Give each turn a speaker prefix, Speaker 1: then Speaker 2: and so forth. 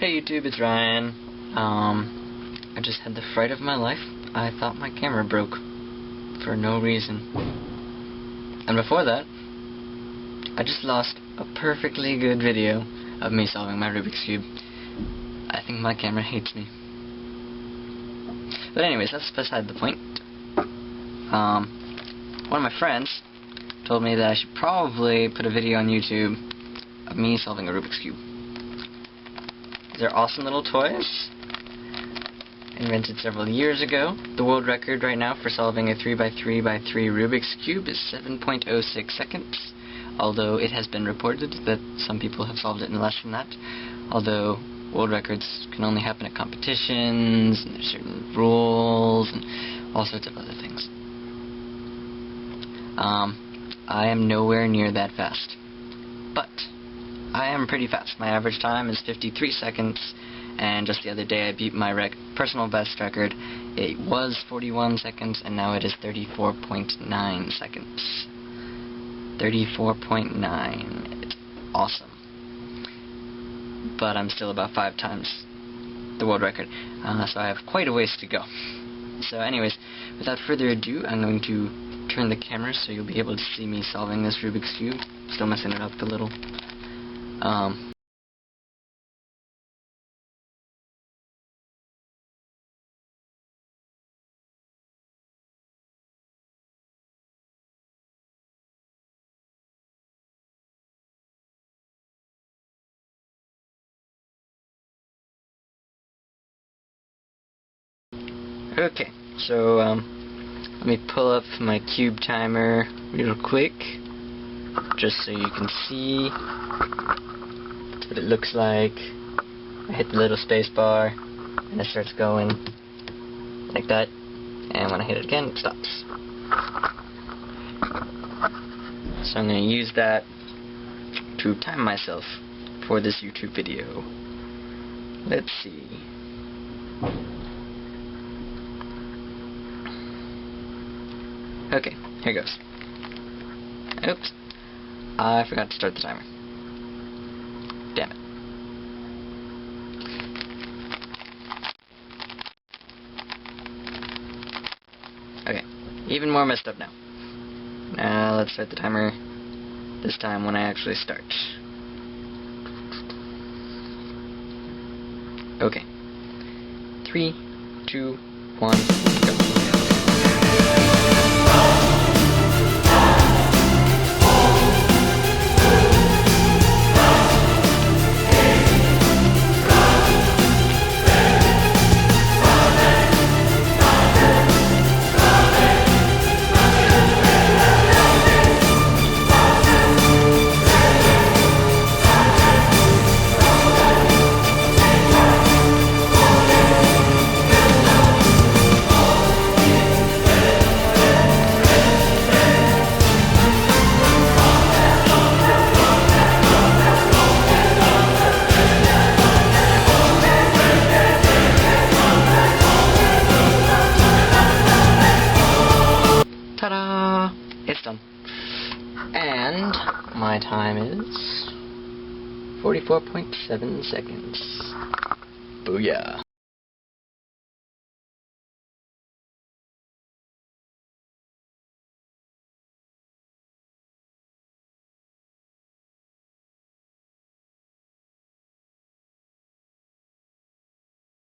Speaker 1: Hey YouTube, it's Ryan. I just had the fright of my life. I thought my camera broke for no reason. And before that, I just lost a perfectly good video of me solving my Rubik's Cube. I think my camera hates me. But anyways, that's beside the point. One of my friends told me that I should probably put a video on YouTube of me solving a Rubik's Cube. They're awesome little toys, invented several years ago. The world record right now for solving a 3x3x3 Rubik's Cube is 7.06 seconds, although it has been reported that some people have solved it in less than that, although world records can only happen at competitions, and there's certain rules, and all sorts of other things. I am nowhere near that fast, but I am pretty fast. My average time is 53 seconds, and just the other day I beat my personal best record. It was 41 seconds, and now it is 34.9 seconds. 34.9. It's awesome. But I'm still about 5 times the world record, so I have quite a ways to go. So anyways, without further ado, I'm going to turn the camera so you'll be able to see me solving this Rubik's Cube. Still messing it up a little. Okay, so let me pull up my cube timer real quick, just so you can see. That's what it looks like. I hit the little space bar, and it starts going like that, and when I hit it again, it stops. So I'm going to use that to time myself for this YouTube video. Let's see. Okay, here goes. Oops. I forgot to start the timer. Damn it. Okay, even more messed up now. Now let's start the timer this time when I actually start. Okay. 3, 2, 1, go. Ta-da! It's done. And my time is 44.7 seconds. Booyah.